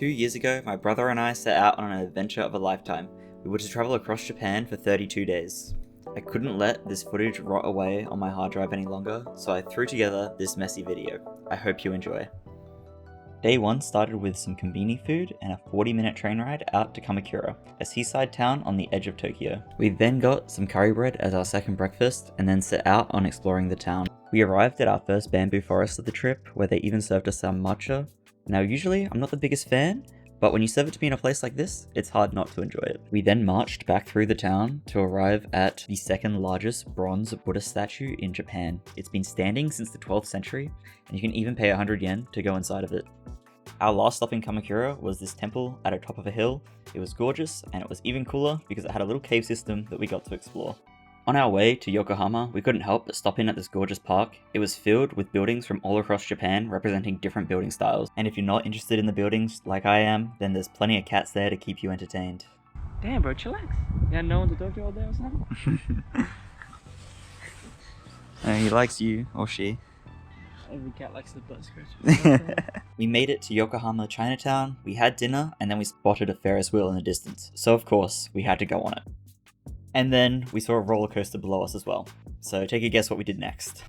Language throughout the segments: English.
2 years ago, my brother and I set out on an adventure of a lifetime. We were to travel across Japan for 32 days. I couldn't let this footage rot away on my hard drive any longer, so I threw together this messy video. I hope you enjoy. Day 1 started with some conveni food and a 40-minute train ride out to Kamakura, a seaside town on the edge of Tokyo. We then got some curry bread as our second breakfast and then set out on exploring the town. We arrived at our first bamboo forest of the trip, where they even served us some matcha. Now usually I'm not the biggest fan, but when you serve it to me in a place like this, it's hard not to enjoy it. We then marched back through the town to arrive at the second largest bronze Buddha statue in Japan. It's been standing since the 12th century, and you can even pay 100 yen to go inside of it. Our last stop in Kamakura was this temple at the top of a hill. It was gorgeous, and it was even cooler because it had a little cave system that we got to explore. On our way to Yokohama, we couldn't help but stop in at this gorgeous park. It was filled with buildings from all across Japan representing different building styles. And if you're not interested in the buildings like I am, then there's plenty of cats there to keep you entertained. Damn, bro, chillax. You had no one to Tokyo all day or something? He likes you, or she. Every cat likes the butt scratch. We made it to Yokohama Chinatown, we had dinner, and then we spotted a Ferris wheel in the distance. So of course, we had to go on it. And then we saw a roller coaster below us as well. So take a guess what we did next.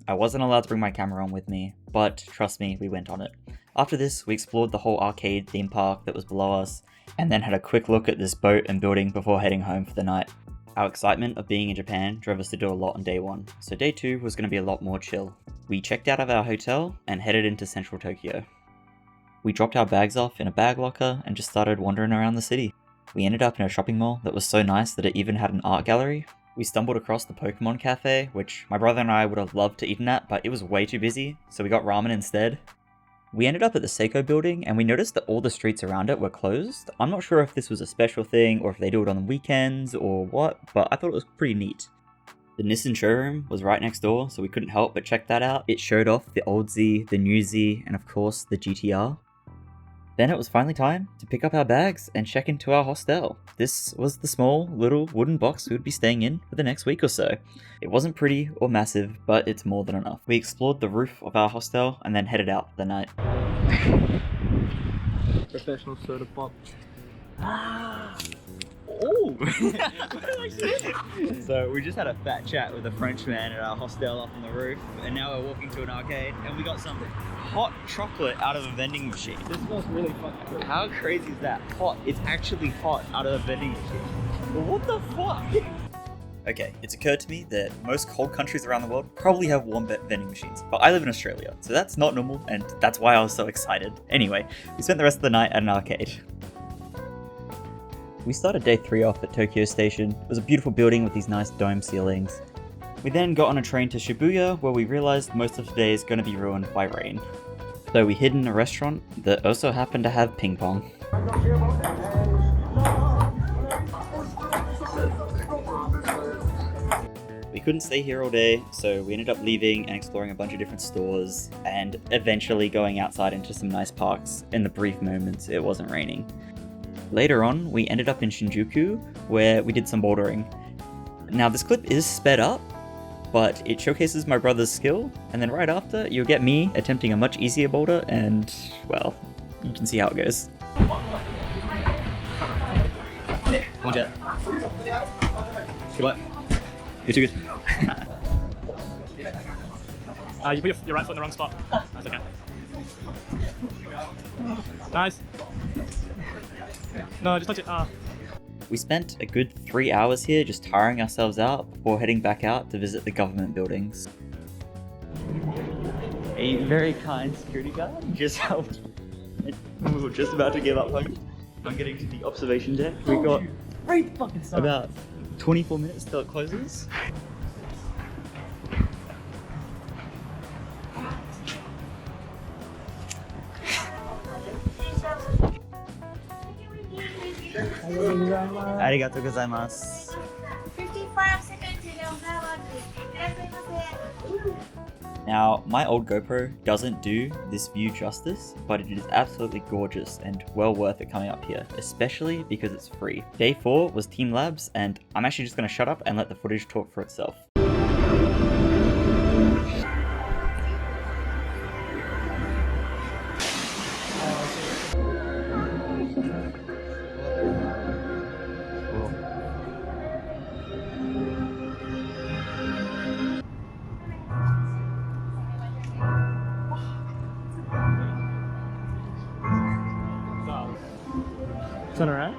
I wasn't allowed to bring my camera on with me, but trust me, we went on it. After this, we explored the whole arcade theme park that was below us, and then had a quick look at this boat and building before heading home for the night. Our excitement of being in Japan drove us to do a lot on day 1, so day 2 was going to be a lot more chill. We checked out of our hotel and headed into central Tokyo. We dropped our bags off in a bag locker and just started wandering around the city. We ended up in a shopping mall that was so nice that it even had an art gallery. We stumbled across the Pokemon Cafe, which my brother and I would have loved to eat at, but it was way too busy, so we got ramen instead. We ended up at the Seiko building, and we noticed that all the streets around it were closed. I'm not sure if this was a special thing, or if they do it on the weekends, or what, but I thought it was pretty neat. The Nissan showroom was right next door, so we couldn't help but check that out. It showed off the old Z, the new Z, and of course the GTR. Then it was finally time to pick up our bags and check into our hostel. This was the small, little wooden box we would be staying in for the next week or so. It wasn't pretty or massive, but it's more than enough. We explored the roof of our hostel and then headed out for the night. Professional soda pop. Oh! So we just had a fat chat with a French man at our hostel up on the roof, and now we're walking to an arcade, and we got some hot chocolate out of a vending machine. This smells really fucking good. How crazy is that? Hot. It's actually hot out of a vending machine. What the fuck? Okay, it's occurred to me that most cold countries around the world probably have warm vending machines, but I live in Australia, so that's not normal, and that's why I was so excited. Anyway, we spent the rest of the night at an arcade. We started day 3 off at Tokyo Station. It was a beautiful building with these nice dome ceilings. We then got on a train to Shibuya, where we realized most of today is going to be ruined by rain. So we hid in a restaurant that also happened to have ping pong. We couldn't stay here all day, so we ended up leaving and exploring a bunch of different stores, and eventually going outside into some nice parks in the brief moments it wasn't raining. Later on, we ended up in Shinjuku, where we did some bouldering. Now this clip is sped up, but it showcases my brother's skill, and then right after, you'll get me attempting a much easier boulder, and, well, you can see how it goes. Goodbye. You're too good. You put your right foot in the wrong spot. That's okay. Nice. No, just touch it. We spent a good 3 hours here just tiring ourselves out before heading back out to visit the government buildings. A very kind security guard just helped. We were just about to give up hope on getting to the observation deck. We got about 24 minutes till it closes. Arigatou gozaimasu. 55 seconds. Now, my old GoPro doesn't do this view justice, but it is absolutely gorgeous and well worth it coming up here, especially because it's free. Day 4 was Team Labs, and I'm actually just going to shut up and let the footage talk for itself. Turn around.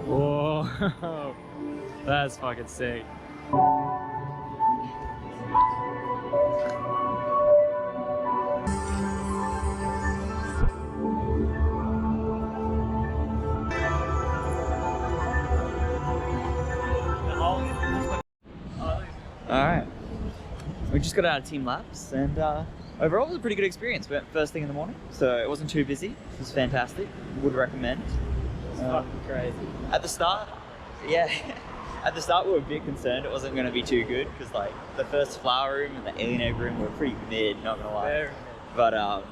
Whoa, that's fucking sick. Alright. We just got out of team laps and overall it was a pretty good experience. We went first thing in the morning, so it wasn't too busy. It was fantastic. Would recommend. It's fucking crazy. At the start, yeah. At the start we were a bit concerned it wasn't going to be too good because like the first flower room and the alien room were pretty mid, not going to lie. Very But our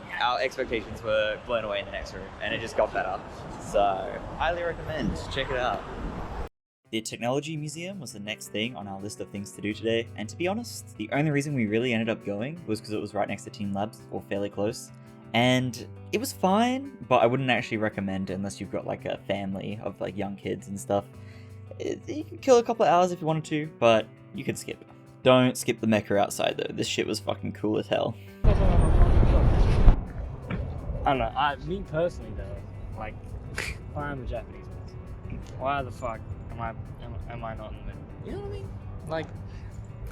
expectations were blown away in the next room and it just got better. So highly recommend, check it out. The Technology Museum was the next thing on our list of things to do today, and to be honest, the only reason we really ended up going was because it was right next to Team Labs, or fairly close. And it was fine, but I wouldn't actually recommend it unless you've got like a family of like young kids and stuff. You could kill a couple of hours if you wanted to, but you could skip it. Don't skip the mecha outside though, this shit was fucking cool as hell. I don't know, me personally though, like, if I'm a Japanese person, why the fuck am I not in the middle? You know what I mean? Like,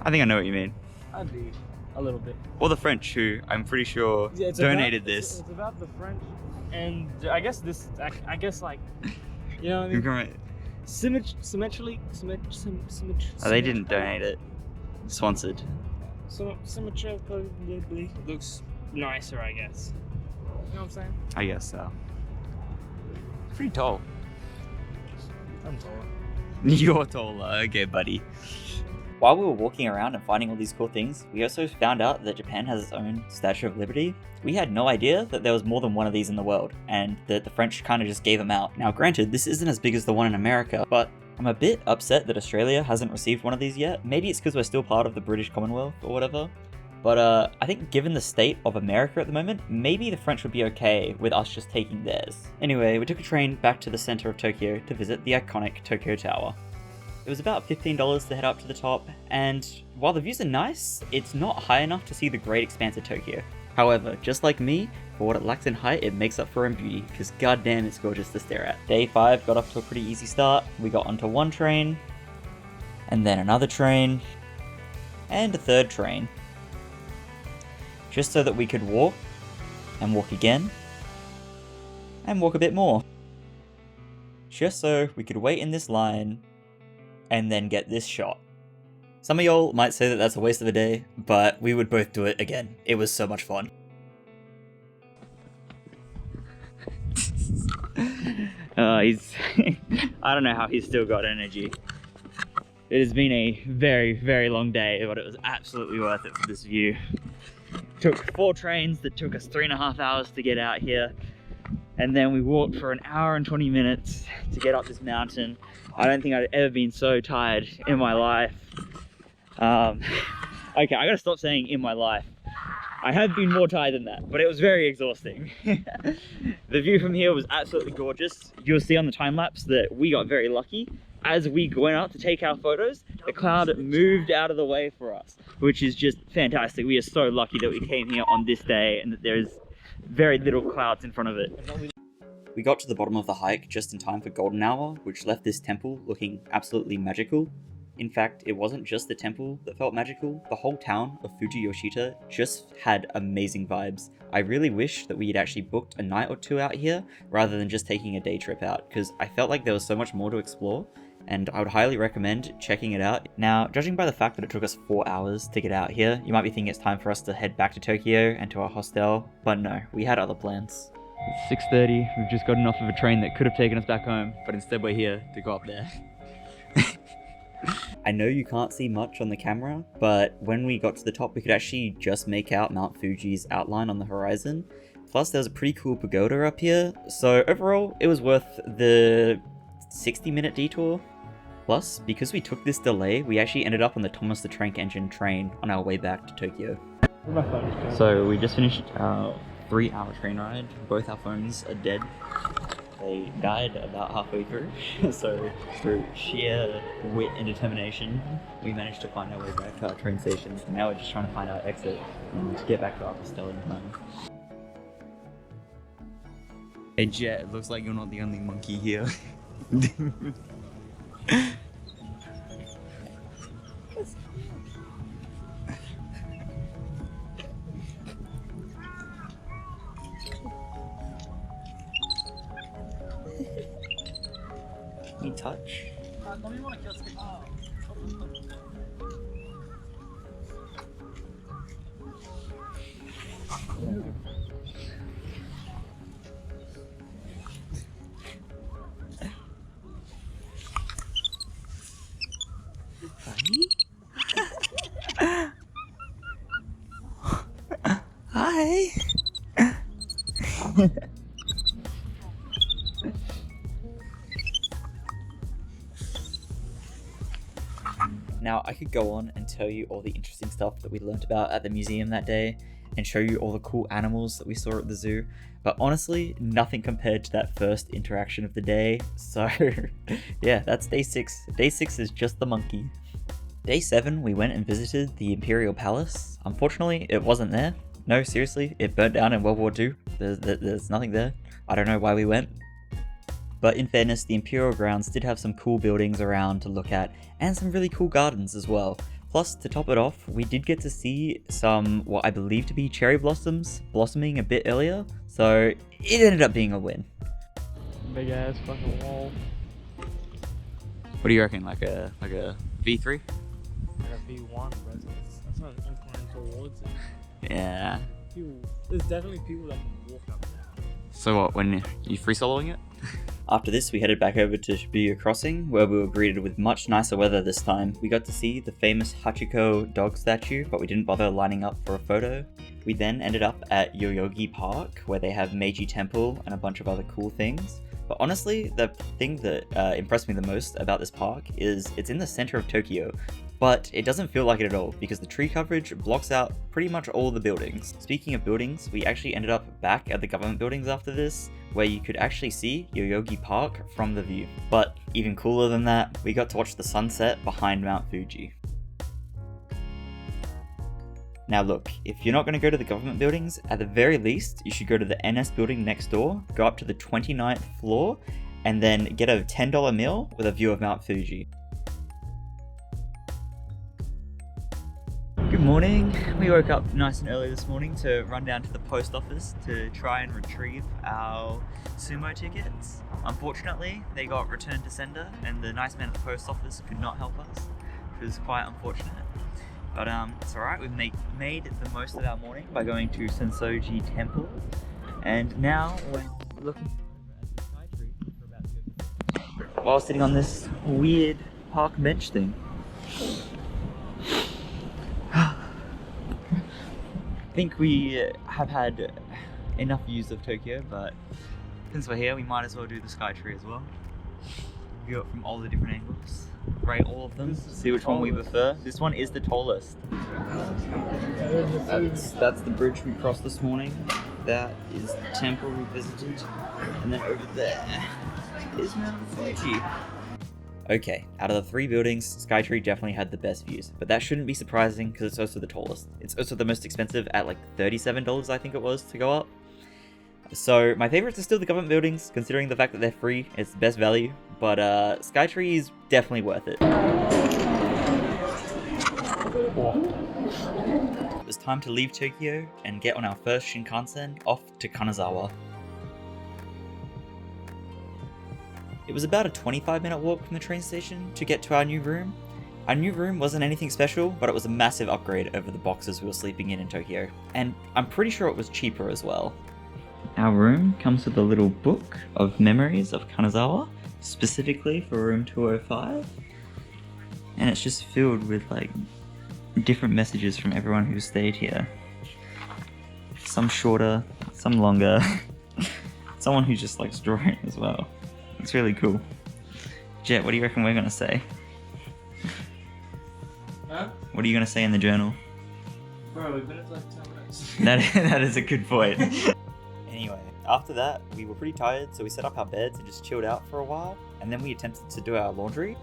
I think I know what you mean. I'd be a little bit. Or the French who, I'm pretty sure, Yeah, it's donated about, this. It's about the French, and I guess this, I guess like, you know what I mean? Right. Symmetrically. Oh, they didn't donate it. Sponsored. So symmetrically looks nicer, I guess. You know what I'm saying? I guess so. Pretty tall. I'm tall. You're taller, okay, buddy. While we were walking around and finding all these cool things, we also found out that Japan has its own Statue of Liberty. We had no idea that there was more than one of these in the world, and that the French kind of just gave them out. Now granted, this isn't as big as the one in America, but I'm a bit upset that Australia hasn't received one of these yet. Maybe it's because we're still part of the British Commonwealth or whatever. But I think given the state of America at the moment, maybe the French would be okay with us just taking theirs. Anyway, we took a train back to the center of Tokyo to visit the iconic Tokyo Tower. It was about $15 to head up to the top, and while the views are nice, it's not high enough to see the great expanse of Tokyo. However, just like me, for what it lacks in height, it makes up for in beauty, because goddamn it's gorgeous to stare at. Day 5 got off to a pretty easy start. We got onto one train, and then another train, and a third train. Just so that we could walk, and walk again, and walk a bit more. Just so we could wait in this line, and then get this shot. Some of y'all might say that that's a waste of a day, but we would both do it again. It was so much fun. I don't know how he's still got energy. It has been a very, very long day, but it was absolutely worth it for this view. Took 4 trains that took us 3.5 hours to get out here, and then we walked for an hour and 20 minutes to get up this mountain. I don't think I'd ever been so tired in my life. Okay, I gotta stop saying in my life. I have been more tired than that, but it was very exhausting. The view from here was absolutely gorgeous. You'll see on the time lapse that we got very lucky. As we went out to take our photos, the cloud moved out of the way for us, which is just fantastic. We are so lucky that we came here on this day and that there's very little clouds in front of it. We got to the bottom of the hike just in time for golden hour, which left this temple looking absolutely magical. In fact, it wasn't just the temple that felt magical, the whole town of Fujiyoshita just had amazing vibes. I really wish that we had actually booked a night or 2 out here, rather than just taking a day trip out, because I felt like there was so much more to explore, and I would highly recommend checking it out. Now, judging by the fact that it took us 4 hours to get out here, you might be thinking it's time for us to head back to Tokyo and to our hostel, but no, we had other plans. It's 6:30, we've just gotten off of a train that could have taken us back home, but instead we're here to go up there. I know you can't see much on the camera, but when we got to the top we could actually just make out Mount Fuji's outline on the horizon. Plus there's a pretty cool pagoda up here, so overall it was worth the 60-minute detour. Plus, because we took this delay, we actually ended up on the Thomas the Tank Engine train on our way back to Tokyo. So we just finished our 3-hour train ride. Both our phones are dead. They died about halfway through, so through sheer wit and determination, we managed to find our way back to our train station. Now we're just trying to find our exit and get back to our hostel in time. Hey Jet, it looks like you're not the only monkey here. Can you touch? Hi. Now, I could go on and tell you all the interesting stuff that we learnt about at the museum that day and show you all the cool animals that we saw at the zoo, but honestly, nothing compared to that first interaction of the day. So, yeah, that's day 6. Day 6 is just the monkey. Day 7, we went and visited the Imperial Palace. Unfortunately, it wasn't there. No, seriously, it burnt down in World War II. There's nothing there. I don't know why we went. But in fairness, the Imperial grounds did have some cool buildings around to look at, and some really cool gardens as well. Plus, to top it off, we did get to see some, what I believe to be cherry blossoms blossoming a bit earlier, so it ended up being a win. Big ass fucking wall. What do you reckon, like a V3? Like a V1, but that's not inclined towards it. Yeah. There's definitely people that can walk up there. So what, when you free soloing it? After this, we headed back over to Shibuya Crossing, where we were greeted with much nicer weather this time. We got to see the famous Hachiko dog statue, but we didn't bother lining up for a photo. We then ended up at Yoyogi Park, where they have Meiji Temple and a bunch of other cool things. But honestly, the thing that impressed me the most about this park is it's in the center of Tokyo, but it doesn't feel like it at all because the tree coverage blocks out pretty much all the buildings. Speaking of buildings, we actually ended up back at the government buildings after this, where you could actually see Yoyogi Park from the view. But even cooler than that, we got to watch the sunset behind Mount Fuji. Now look, if you're not going to go to the government buildings, at the very least, you should go to the NS building next door, go up to the 29th floor, and then get a $10 meal with a view of Mount Fuji. Good morning. We woke up nice and early this morning to run down to the post office to try and retrieve our sumo tickets. Unfortunately, they got returned to sender and the nice man at the post office could not help us, which was quite unfortunate. But it's alright, we've made the most of our morning by going to Sensoji Temple, and now we're looking at the sky tree for about to go while sitting on this weird park bench thing. I think we have had enough views of Tokyo, but since we're here, we might as well do the sky tree as well. View it from all the different angles, rate all of them, see which one we prefer. This one is the tallest. That's the bridge we crossed this morning. That is the temple we visited. And then over there is Mount Fuji. Okay, out of the 3 buildings, Skytree definitely had the best views, but that shouldn't be surprising because it's also the tallest. It's also the most expensive at like $37 I think it was to go up. So my favorites are still the government buildings, considering the fact that they're free, it's the best value, but Skytree is definitely worth it. It was time to leave Tokyo and get on our first Shinkansen off to Kanazawa. It was about a 25-minute walk from the train station to get to our new room. Our new room wasn't anything special, but it was a massive upgrade over the boxes we were sleeping in Tokyo, and I'm pretty sure it was cheaper as well. Our room comes with a little book of memories of Kanazawa, specifically for room 205, and it's just filled with like different messages from everyone who stayed here. Some shorter, some longer, someone who just likes drawing as well. It's really cool. Jet, what do you reckon we're gonna say? Huh? What are you gonna say in the journal? Bro, we've been at like 10 minutes. That is a good point. Anyway, after that, we were pretty tired, so we set up our beds and just chilled out for a while, and then we attempted to do our laundry.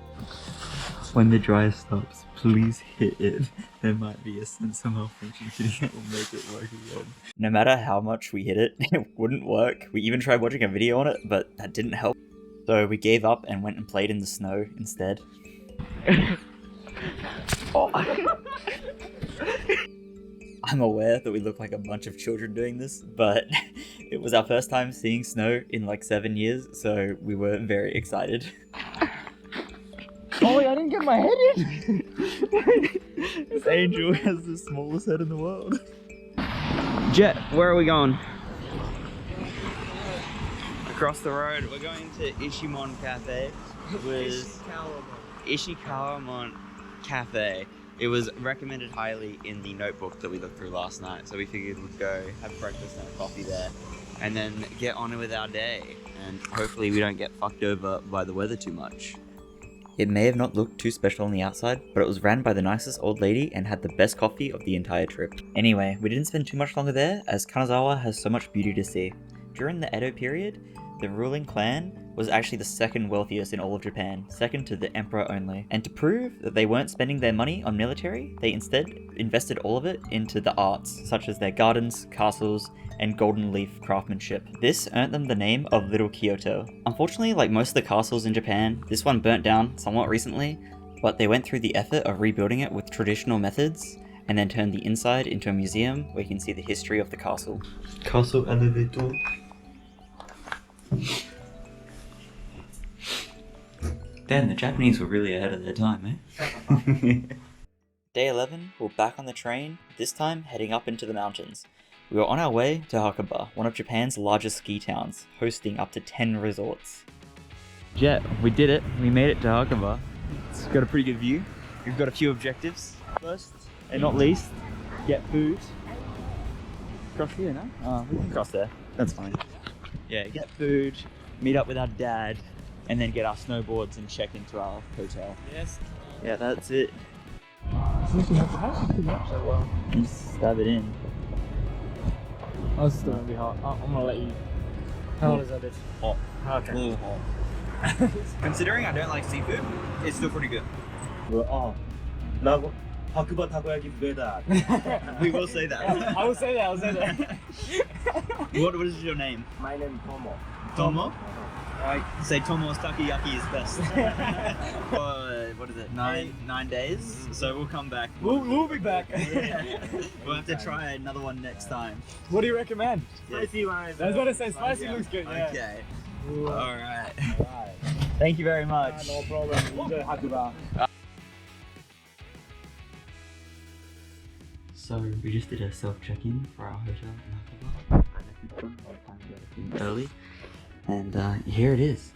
When the dryer stops, please hit it. There might be a sensor malfunction that will make it work again. No matter how much we hit it, it wouldn't work. We even tried watching a video on it, but that didn't help. So we gave up and went and played in the snow instead. Oh. I'm aware that we look like a bunch of children doing this, but it was our first time seeing snow in like 7 years, so we were very excited. Oh, I didn't get my head in! This angel has the smallest head in the world. Jet, where are we going? Across the road, we're going to Ishimon Cafe. It was Ishikawa Cafe. It was recommended highly in the notebook that we looked through last night, so we figured we'd go have breakfast and a coffee there, and then get on with our day, and hopefully we don't get fucked over by the weather too much. It may have not looked too special on the outside, but it was ran by the nicest old lady and had the best coffee of the entire trip. Anyway, we didn't spend too much longer there, as Kanazawa has so much beauty to see. During the Edo period, the ruling clan was actually the second wealthiest in all of Japan, second to the emperor only. And to prove that they weren't spending their money on military, they instead invested all of it into the arts, such as their gardens, castles, and golden leaf craftsmanship. This earned them the name of Little Kyoto. Unfortunately, like most of the castles in Japan, this one burnt down somewhat recently, but they went through the effort of rebuilding it with traditional methods, and then turned the inside into a museum where you can see the history of the castle. Castle elevator. Damn, the Japanese were really ahead of their time, eh? Day 11, we're back on the train, this time heading up into the mountains. We were on our way to Hakuba, one of Japan's largest ski towns, hosting up to 10 resorts. Jet, we did it. We made it to Hakuba. It's got a pretty good view. We've got a few objectives. First, and not least, get food. Cross here, no? Oh, we can cross there. That's fine. Yeah, get food, meet up with our dad, and then get our snowboards and check into our hotel. Yes. Yeah, that's it. And just stab it in. Oh, it's still gonna be hot. I'm gonna let you. How hot is that? Hot. Okay. A little hot. Considering I don't like seafood, it's still pretty good. Hakuba takoyaki better. We will say that. I will say that. I'll say that. What is your name? My name is Tomo. Tomo? Alright, say Tomo's Takoyaki is best. What is it? 9 days? So we'll come back. We'll be back. We'll have to try another one next time. What do you recommend? Spicy one. I was about to say spicy looks good. Yeah. Okay. Ooh. Alright. Alright. Thank you very much. No problem. Enjoy Hakuba. So we just did a self-check-in for our hotel in Hakuba. Early. And here it is.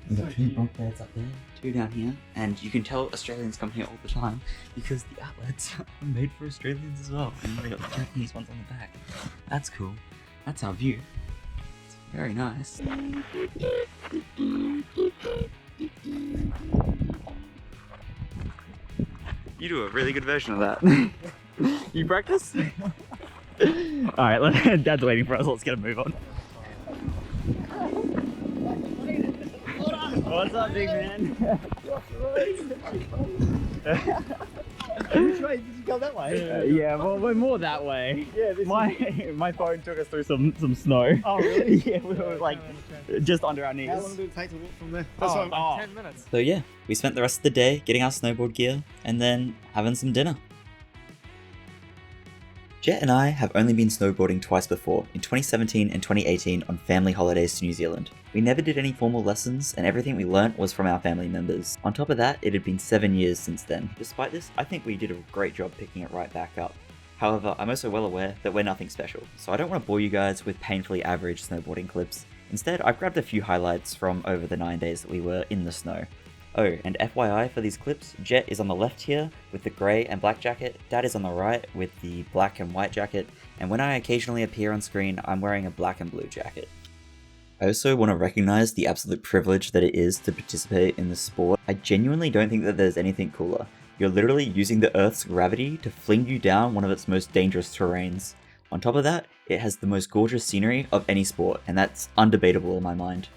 We've got 2 bunk beds up there, 2 down here, and you can tell Australians come here all the time because the outlets are made for Australians as well, and they got the Japanese ones on the back. That's cool. That's our view. It's very nice. You do a really good version of that. You practice? Alright, Dad's waiting for us. Let's get a move on. What's up, big man? Which way did you go that way? Yeah, well, we're more that way. Yeah, My phone took us through some snow. Oh, really? Yeah, we were like just under our knees. How long did it take to walk from there? Like 10 minutes. So yeah, we spent the rest of the day getting our snowboard gear and then having some dinner. Jet and I have only been snowboarding twice before, in 2017 and 2018 on family holidays to New Zealand. We never did any formal lessons, and everything we learnt was from our family members. On top of that, it had been 7 years since then. Despite this, I think we did a great job picking it right back up. However, I'm also well aware that we're nothing special, so I don't want to bore you guys with painfully average snowboarding clips. Instead, I've grabbed a few highlights from over the 9 days that we were in the snow. Oh, and FYI for these clips, Jet is on the left here with the grey and black jacket, Dad is on the right with the black and white jacket, and when I occasionally appear on screen, I'm wearing a black and blue jacket. I also want to recognise the absolute privilege that it is to participate in this sport. I genuinely don't think that there's anything cooler. You're literally using the Earth's gravity to fling you down one of its most dangerous terrains. On top of that, it has the most gorgeous scenery of any sport, and that's undebatable in my mind.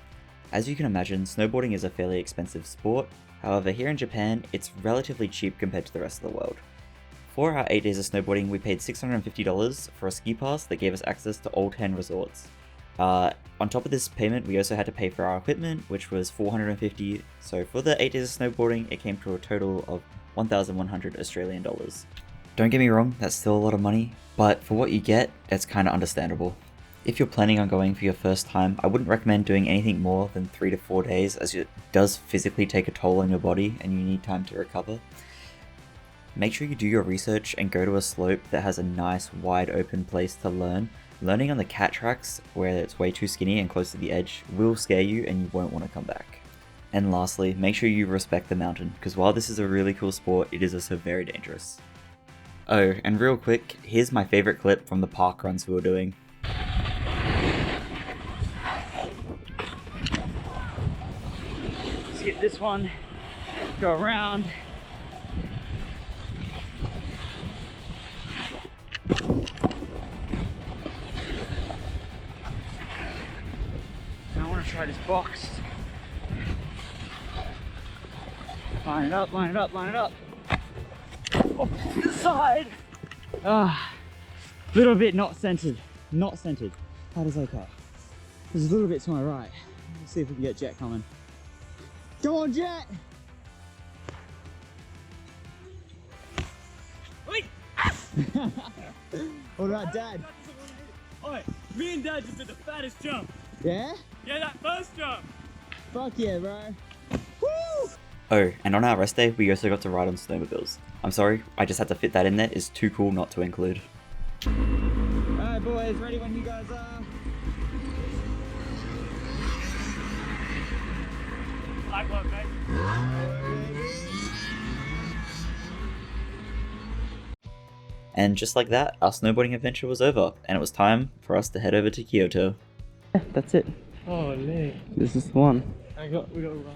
As you can imagine, snowboarding is a fairly expensive sport, However, here in Japan, it's relatively cheap compared to the rest of the world. For our 8 days of snowboarding, we paid $650 for a ski pass that gave us access to all 10 resorts. On top of this payment, we also had to pay for our equipment, which was $450. So for the 8 days of snowboarding, it came to a total of 1,100 Australian dollars. Don't get me wrong, that's still a lot of money, but for what you get, it's kind of understandable. If you're planning on going for your first time, I wouldn't recommend doing anything more than 3 to 4 days, as it does physically take a toll on your body and you need time to recover. Make sure you do your research and go to a slope that has a nice wide open place to learn. Learning on the cat tracks, where it's way too skinny and close to the edge, will scare you and you won't want to come back. And lastly, make sure you respect the mountain, because while this is a really cool sport, it is also very dangerous. Oh, and real quick, here's my favorite clip from the park runs we were doing. Let's get this one, go around. I want to try this box. Line it up, line it up, line it up. Off to the side. Little bit not centered. Not centered. That is okay. There's a little bit to my right. Let's see if we can get Jet coming. Go on, Jet! Wait! What about Dad? Oi, me and Dad just did the fattest jump. Yeah? Yeah, that first jump. Fuck yeah, bro. Oh, and on our rest day, we also got to ride on snowmobiles. I'm sorry, I just had to fit that in there, it's too cool not to include. Alright boys, ready when you guys are. Like what, mate? And just like that, our snowboarding adventure was over, and it was time for us to head over to Kyoto. That's it. Oh, no. This is the one. We got Ryan.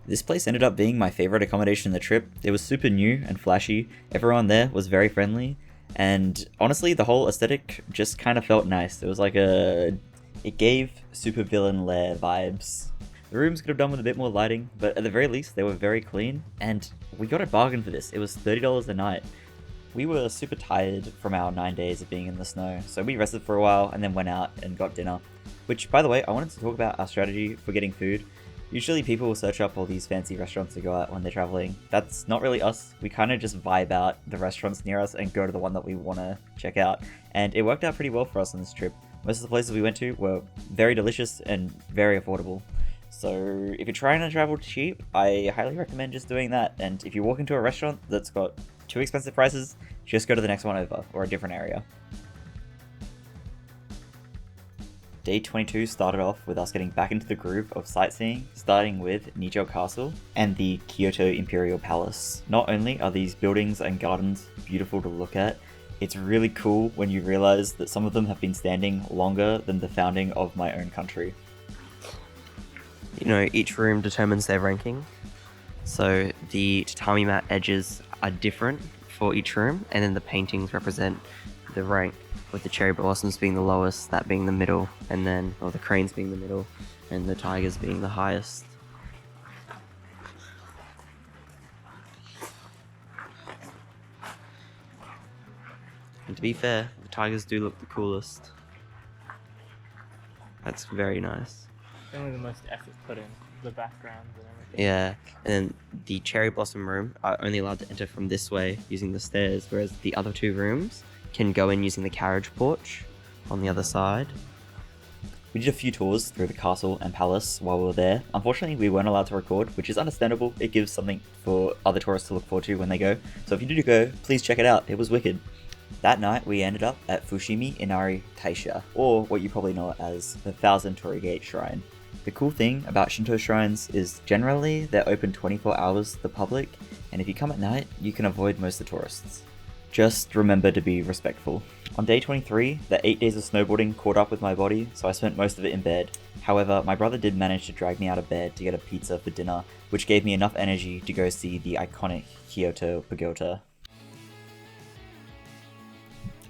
This place ended up being my favorite accommodation in the trip. It was super new and flashy, everyone there was very friendly, and honestly the whole aesthetic just kind of felt nice. It was like it gave supervillain lair vibes. The rooms could have done with a bit more lighting, but at the very least they were very clean, and we got a bargain for this. It was $30 a night. We were super tired from our 9 days of being in the snow, so we rested for a while and then went out and got dinner. Which, by the way, I wanted to talk about our strategy for getting food. Usually people will search up all these fancy restaurants to go out when they're traveling. That's not really us. We kind of just vibe out the restaurants near us and go to the one that we want to check out. And it worked out pretty well for us on this trip. Most of the places we went to were very delicious and very affordable. So if you're trying to travel cheap, I highly recommend just doing that. And if you walk into a restaurant that's got too expensive prices, just go to the next one over or a different area. Day 22 started off with us getting back into the groove of sightseeing, starting with Nijo Castle and the Kyoto Imperial Palace. Not only are these buildings and gardens beautiful to look at, it's really cool when you realize that some of them have been standing longer than the founding of my own country. You know, each room determines their ranking. So the tatami mat edges are different for each room, and then the paintings represent the rank, with the cherry blossoms being the lowest, that being the middle, and then, or the cranes being the middle, and the tigers being the highest. And to be fair, the tigers do look the coolest. That's very nice. Only the most effort put in, the backgrounds and everything. Yeah, and then the cherry blossom room are only allowed to enter from this way using the stairs, whereas the other two rooms can go in using the carriage porch on the other side. We did a few tours through the castle and palace while we were there. Unfortunately, we weren't allowed to record, which is understandable. It gives something for other tourists to look forward to when they go. So if you do go, please check it out. It was wicked. That night, we ended up at Fushimi Inari Taisha, or what you probably know as the Thousand Torii Gate Shrine. The cool thing about Shinto shrines is generally they're open 24 hours to the public, and if you come at night, you can avoid most of the tourists. Just remember to be respectful. On day 23, the 8 days of snowboarding caught up with my body, so I spent most of it in bed. However, my brother did manage to drag me out of bed to get a pizza for dinner, which gave me enough energy to go see the iconic Kyoto Pagoda.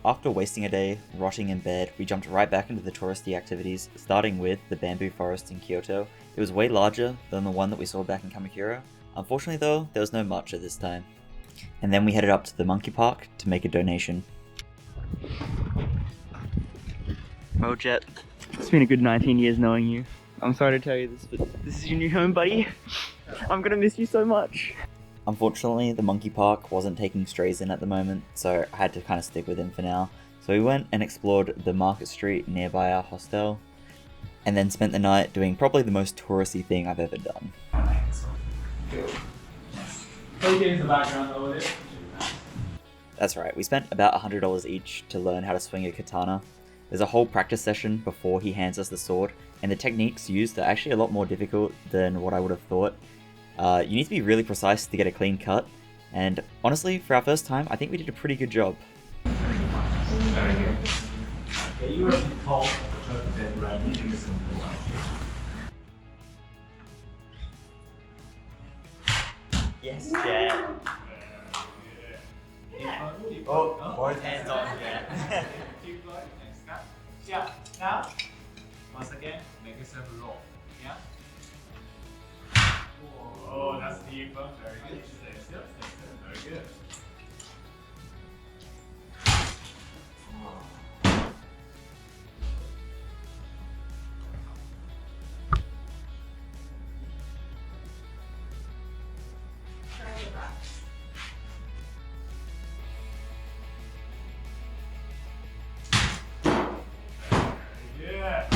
After wasting a day, rotting in bed, we jumped right back into the touristy activities, starting with the bamboo forest in Kyoto. It was way larger than the one that we saw back in Kamakura. Unfortunately though, there was no matcha this time. And then we headed up to the monkey park to make a donation. Well, Jet, it's been a good 19 years knowing you. I'm sorry to tell you this, but this is your new home, buddy. I'm gonna miss you so much. Unfortunately, the monkey park wasn't taking strays in at the moment, so I had to kind of stick with him for now. So we went and explored the market street nearby our hostel, and then spent the night doing probably the most touristy thing I've ever done. That's right, we spent about $100 each to learn how to swing a katana. There's a whole practice session before he hands us the sword, and the techniques used are actually a lot more difficult than what I would have thought. You need to be really precise to get a clean cut, and honestly, for our first time, I think we did a pretty good job. Yes, Jet. Oh, both hands on, Jet. Keep going. Next time. Yeah. Now, once again, make yourself roll. Yeah. Oh, that's deep. Very good. Stay still. Stay still. Very good. Yeah.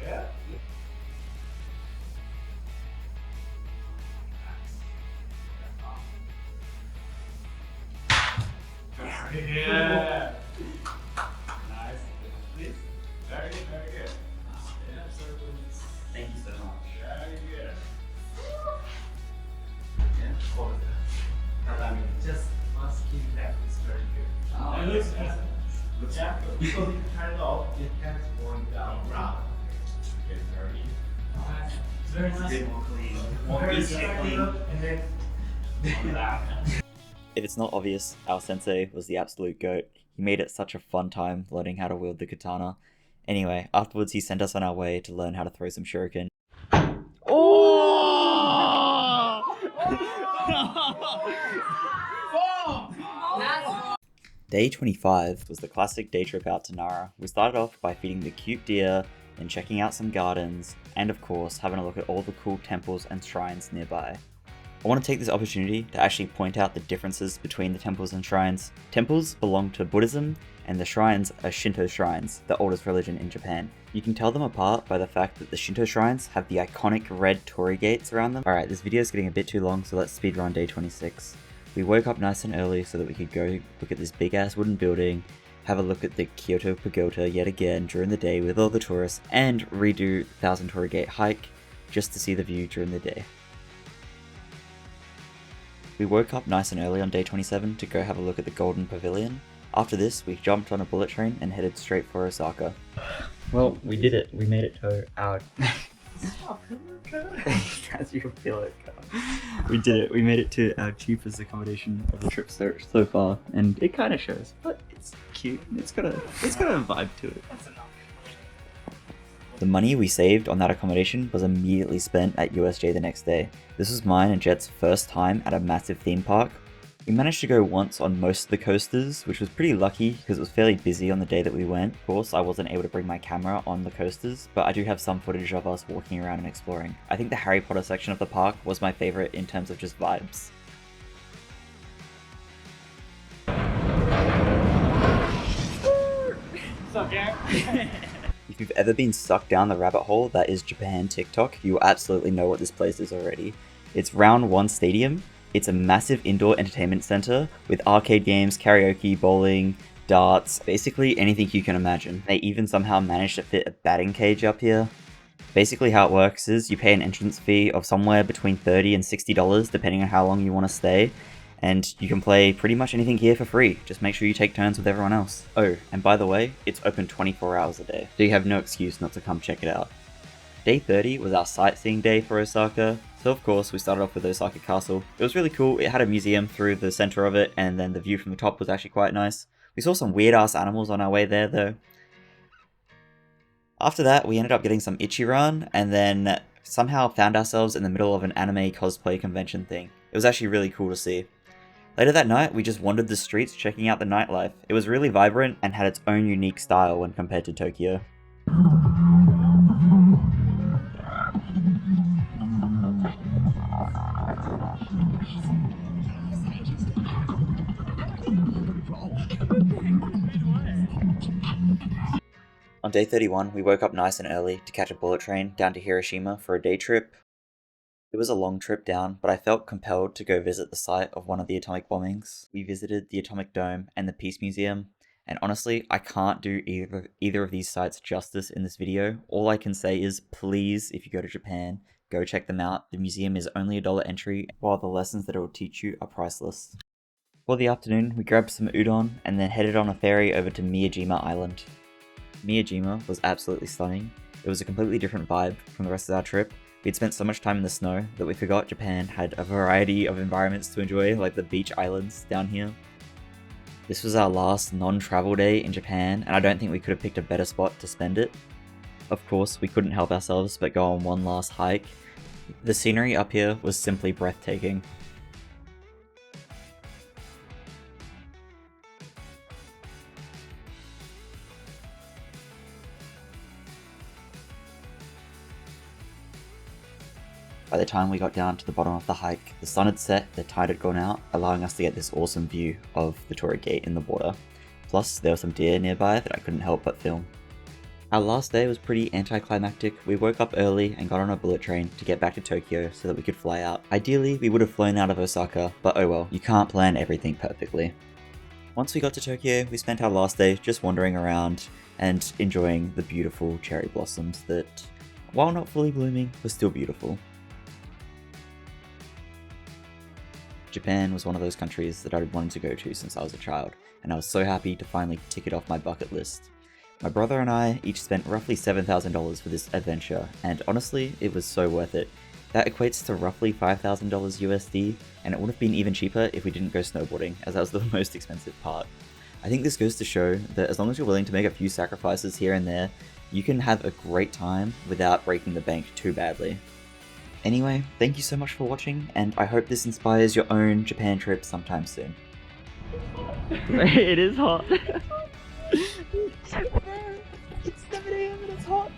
Yeah. Yeah. Nice. Please. Very good, very good. Yeah, sorry, please. Thank you so much. Very good. Yeah, all of that. I mean, just must keep that. It's very good. It looks nice. Looks Yeah. good. Because if you turn it off, it has going down round. Get very It's very It's a nice. bit more clean. More Very easy good. clean. And then on that. If it's not obvious, our sensei was the absolute goat. He made it such a fun time learning how to wield the katana. Anyway, afterwards he sent us on our way to learn how to throw some shuriken. Day 25 was the classic day trip out to Nara. We started off by feeding the cute deer, then checking out some gardens, and of course having a look at all the cool temples and shrines nearby. I want to take this opportunity to actually point out the differences between the temples and shrines. Temples belong to Buddhism, and the shrines are Shinto shrines, the oldest religion in Japan. You can tell them apart by the fact that the Shinto shrines have the iconic red torii gates around them. Alright, this video is getting a bit too long, so let's speedrun day 26. We woke up nice and early so that we could go look at this big ass wooden building, have a look at the Kyoto Pagoda yet again during the day with all the tourists, and redo the Thousand Torii Gate hike just to see the view during the day. We woke up nice and early on day 27 to go have a look at the Golden Pavilion. After this, we jumped on a bullet train and headed straight for Osaka. Well, we did it. We made it to our... As you feel it. We did it. We made it to our cheapest accommodation of the trip so far, and it kind of shows. But it's cute. It's got a vibe to it. The money we saved on that accommodation was immediately spent at USJ the next day. This was mine and Jet's first time at a massive theme park. We managed to go once on most of the coasters, which was pretty lucky because it was fairly busy on the day that we went. Of course, I wasn't able to bring my camera on the coasters, but I do have some footage of us walking around and exploring. I think the Harry Potter section of the park was my favorite in terms of just vibes. What's up, Garrett? If you've ever been sucked down the rabbit hole that is Japan TikTok, you absolutely know what this place is already. It's Round 1 Stadium. It's a massive indoor entertainment center with arcade games, karaoke, bowling, darts, basically anything you can imagine. They even somehow managed to fit a batting cage up here. Basically how it works is you pay an entrance fee of somewhere between $30 and $60 depending on how long you want to stay, and you can play pretty much anything here for free. Just make sure you take turns with everyone else. Oh, and by the way, it's open 24 hours a day, so you have no excuse not to come check it out. Day 30 was our sightseeing day for Osaka, So of course, we started off with Osaka Castle. It was really cool. It had a museum through the center of it, and then the view from the top was actually quite nice. We saw some weird-ass animals on our way there, though. After that, we ended up getting some Ichiran, and then somehow found ourselves in the middle of an anime cosplay convention thing. It was actually really cool to see. Later that night, we just wandered the streets checking out the nightlife. It was really vibrant and had its own unique style when compared to Tokyo. On day 31, we woke up nice and early to catch a bullet train down to Hiroshima for a day trip. It was a long trip down, but I felt compelled to go visit the site of one of the atomic bombings. We visited the Atomic Dome and the Peace Museum, and honestly, I can't do either of these sites justice in this video. All I can say is, please, if you go to Japan, go check them out. The museum is only $1 entry, while the lessons that it will teach you are priceless. For the afternoon, we grabbed some udon, and then headed on a ferry over to Miyajima Island. Miyajima was absolutely stunning. It was a completely different vibe from the rest of our trip. We'd spent so much time in the snow that we forgot Japan had a variety of environments to enjoy, like the beach islands down here. This was our last non-travel day in Japan, and I don't think we could have picked a better spot to spend it. Of course, we couldn't help ourselves but go on one last hike. The scenery up here was simply breathtaking. By the time we got down to the bottom of the hike, the sun had set, the tide had gone out, allowing us to get this awesome view of the Torii Gate in the water. Plus, there were some deer nearby that I couldn't help but film. Our last day was pretty anticlimactic. We woke up early and got on a bullet train to get back to Tokyo so that we could fly out. Ideally, we would have flown out of Osaka, but oh well, you can't plan everything perfectly. Once we got to Tokyo, we spent our last day just wandering around and enjoying the beautiful cherry blossoms that, while not fully blooming, were still beautiful. Japan was one of those countries that I'd wanted to go to since I was a child, and I was so happy to finally tick it off my bucket list. My brother and I each spent roughly $7,000 for this adventure, and honestly, it was so worth it. That equates to roughly $5,000 USD, and it would have been even cheaper if we didn't go snowboarding, as that was the most expensive part. I think this goes to show that as long as you're willing to make a few sacrifices here and there, you can have a great time without breaking the bank too badly. Anyway, thank you so much for watching, and I hope this inspires your own Japan trip sometime soon. It is hot. It's 7 AM and it's hot.